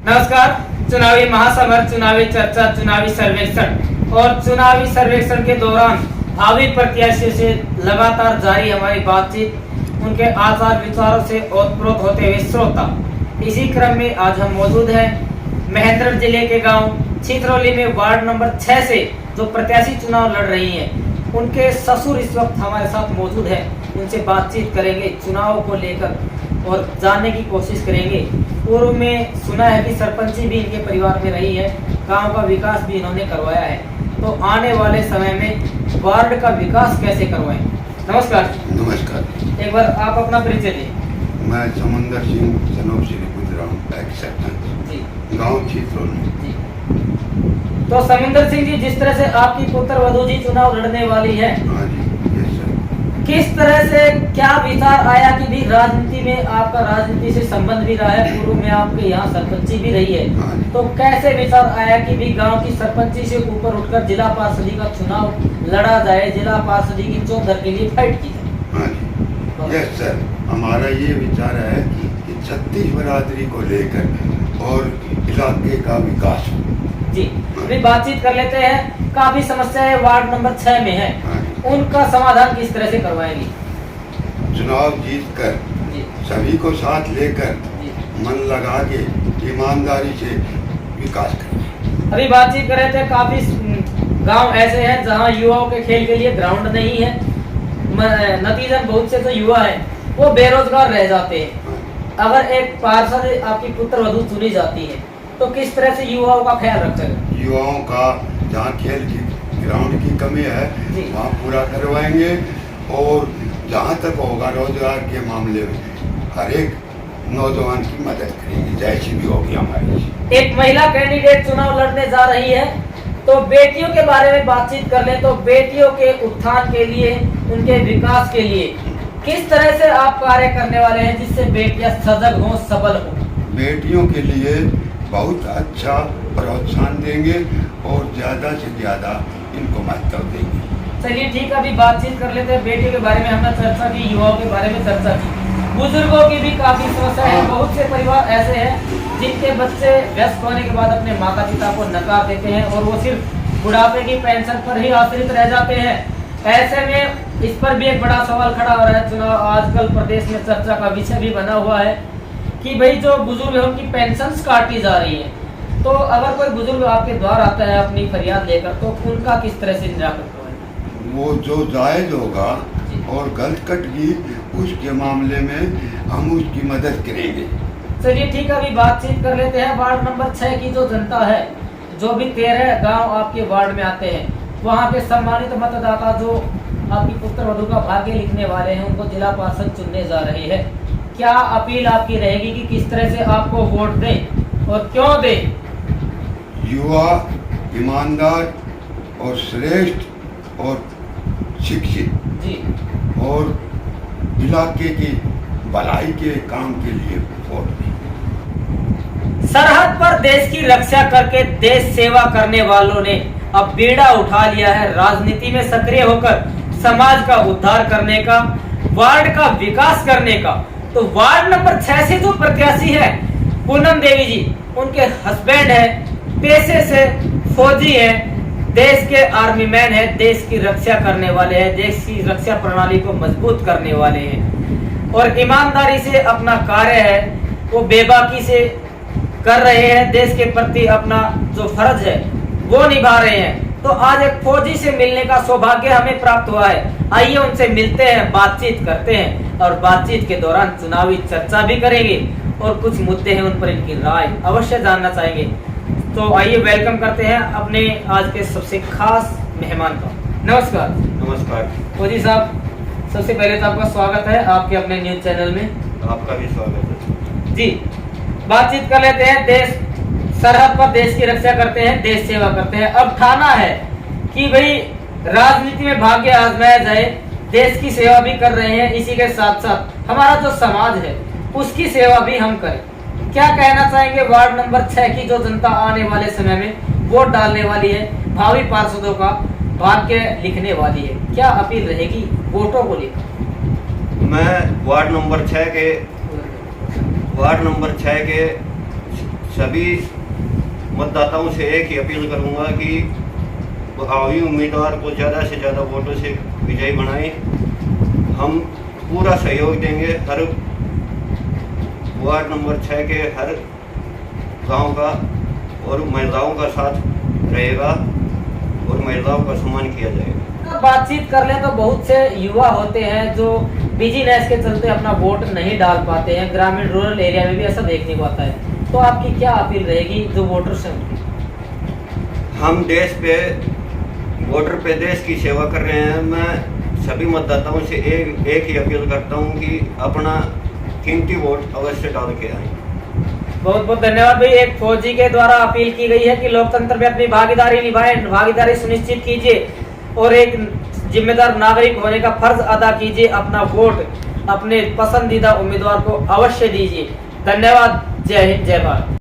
नमस्कार। चुनावी महासमर, चुनावी चर्चा, चुनावी सर्वेक्षण और चुनावी सर्वेक्षण के दौरान भावी प्रत्याशियों से लगातार जारी हमारी बातचीत, उनके आचार विचारों से ओतप्रोत होते हुए श्रोता। इसी क्रम में आज हम मौजूद हैं महेंद्र जिले के गांव छितरौली में वार्ड नंबर 6 से जो प्रत्याशी चुनाव लड़ रही हैं, उनके ससुर इस वक्त हमारे साथ मौजूद हैं। उनसे बातचीत करेंगे चुनाव को लेकर और जानने की कोशिश करेंगे। पूर्व में सुना है कि सरपंची भी इनके परिवार में रही है, गांव का विकास भी इन्होंने करवाया है। तो आने वाले समय में वार्ड का विकास कैसे करवाएं? नमस्कार। नमस्कार। एक बार आप अपना परिचय दें। मैं समुंदर सिंह जनोब श्री गुजराम सरपंच जी, गाँव छितरौली। जी। तो समुंदर सिंह जी, जिस तरह से आपकी पुत्र वधू जी चुनाव लड़ने वाली है, हाँ जी, यस सर। किस तरह से क्या विचार आया कि भी राजनीति में आपका राजनीति से संबंध भी रहा है, पूर्व में आपके यहाँ सरपंची भी रही है, हाँ जी। तो कैसे विचार आया कि भी गांव की सरपंची से ऊपर उठकर जिला पार्षदी का चुनाव लड़ा जाए, जिला पार्षदी की चौधर के लिए फाइट की जाए? हाँ जी, यस सर। हमारा ये विचार है कि छत्तीस बरादरी को लेकर और इलाके का विकास हो। जी, अभी बातचीत कर लेते हैं। काफी समस्याएं वार्ड नंबर 6 में है, हाँ जी। उनका समाधान किस तरह से करवाएंगे? चुनाव जीत कर जी, सभी को साथ लेकर जी। मन लगा के ईमानदारी से विकास करें। अभी बातचीत कर रहे थे, काफी गांव ऐसे हैं जहां युवाओं के खेल के लिए ग्राउंड नहीं है। नतीजन बहुत से जो युवा हैं वो बेरोजगार रह जाते हैं। अगर एक पार्षद आपकी पुत्र वधू चुनी जाती है तो किस तरह से युवाओं का ख्याल रखेगा? युवाओं का जहाँ खेल की ग्राउंड की कमी है जी। वहाँ पूरा करवाएंगे और जहाँ तक होगा रोजगार के मामले में हर एक नौजवान की मदद करेंगे, जैसी भी होगी हमारी। एक महिला कैंडिडेट चुनाव लड़ने जा रही है, तो बेटियों के बारे में बातचीत कर ले तो बेटियों के उत्थान के लिए, उनके विकास के लिए किस तरह से आप कार्य करने वाले हैं जिससे बेटियां सजग हों, सबल हों? बेटियों के लिए बहुत अच्छा प्रोत्साहन देंगे और ज़्यादा से ज़्यादा इनको महत्व देंगे। चलिए ठीक है, अभी बातचीत कर लेते हैं। बेटियों के बारे में हमने चर्चा की, युवाओं के बारे में चर्चा की, बुजुर्गों की भी काफी समस्या है। बहुत से परिवार ऐसे हैं जिनके बच्चे व्यस्त होने के बाद अपने माता पिता को नकार देते हैं और वो सिर्फ बुढ़ापे की पेंशन पर ही आश्रित रह जाते हैं। ऐसे में इस पर भी एक बड़ा सवाल खड़ा हो रहा है। चुनाव आजकल प्रदेश में चर्चा का विषय भी बना हुआ है कि भाई जो बुजुर्ग है उनकी पेंशन काटी जा रही है। तो अगर कोई बुजुर्ग आपके द्वार आता है अपनी फरियाद लेकर, तो उनका किस तरह से निराकरण करवाएंगे? वो जो जायज होगा और गलत कटगी उसके मामले में हम उसकी मदद करेंगे। चलिए ठीक है, अभी बातचीत कर लेते हैं। वार्ड नंबर 6 की जो जनता है, जो भी 13 गांव आपके वार्ड में आते हैं, वहाँ के सम्मानित मतदाता जो आपकी पुत्र वधू का भाग्य लिखने वाले हैं, उनको जिला पार्षद चुनने जा रही है। क्या अपील आपकी रहेगी कि किस तरह से आपको वोट दें और क्यों दें? युवा, ईमानदार और श्रेष्ठ और शिक्षित जी, और इलाके की भलाई के काम के लिए वोट दें। सरहद पर देश की रक्षा करके देश सेवा करने वालों ने अब बीड़ा उठा लिया है राजनीति में सक्रिय होकर समाज का उद्धार करने का, वार्ड का विकास करने का। तो वार्ड नंबर 6 से जो प्रत्याशी है पूनम देवी जी, उनके हस्बैंड है, पेशे से फौजी है, देश के आर्मी मैन है, देश की रक्षा करने वाले हैं, देश की रक्षा प्रणाली को मजबूत करने वाले हैं और ईमानदारी से अपना कार्य है वो बेबाकी से कर रहे हैं। देश के प्रति अपना जो फर्ज है वो निभा रहे हैं। तो आज एक फौजी से मिलने का सौभाग्य हमें प्राप्त हुआ है। आइए उनसे मिलते हैं, बातचीत करते हैं और बातचीत के दौरान चुनावी चर्चा भी करेंगे और कुछ मुद्दे हैं उन पर इनकी राय अवश्य जानना चाहेंगे। तो आइए वेलकम करते हैं अपने आज के सबसे खास मेहमान का। नमस्कार। नमस्कार। फौजी साहब, सबसे पहले तो आपका स्वागत है आपके अपने न्यूज चैनल में। आपका भी स्वागत है जी, बातचीत कर लेते हैं। देश सरहद पर देश की रक्षा करते हैं, देश सेवा करते हैं। अब ठाना है कि भाई राजनीति में भाग्य आजमाया जाए, देश की सेवा भी कर रहे हैं, इसी के साथ साथ हमारा जो समाज है उसकी सेवा भी हम करें। क्या कहना चाहेंगे वार्ड नंबर 6 की जो जनता आने वाले समय में वोट डालने वाली है, भावी पार्षदों का भाग्य लिखने वाली है, क्या अपील रहेगी वोटों को लेकर? मैं वार्ड नंबर 6 के सभी मतदाताओं से एक ही अपील करूंगा कि भावी उम्मीदवार को ज़्यादा से ज़्यादा वोटों से विजयी बनाएं। हम पूरा सहयोग देंगे, हर वार्ड नंबर 6 के हर गांव का, और महिलाओं का साथ रहेगा और महिलाओं का सम्मान किया जाएगा। बातचीत कर लें तो बहुत से युवा होते हैं जो बिजीनेस के चलते अपना वोट नहीं डाल पाते हैं, ग्रामीण रूरल एरिया में भी ऐसा देखने को आता है। तो आपकी क्या अपील रहेगी जो वोटर्स हैं? हम देश पे वोटर पे देश की सेवा कर रहे हैं। मैं सभी मतदाताओं से एक ही अपील करता हूं कि अपना कीमती वोट अवश्य डाल के आए। बहुत बहुत धन्यवाद भाई। एक फौजी के द्वारा अपील की गई है कि लोकतंत्र में अपनी भागीदारी निभाएं, भागीदारी सुनिश्चित कीजिए और एक जिम्मेदार नागरिक होने का फर्ज अदा कीजिए। अपना वोट अपने पसंदीदा उम्मीदवार को अवश्य दीजिए। धन्यवाद। जय हिंद, जय भारत।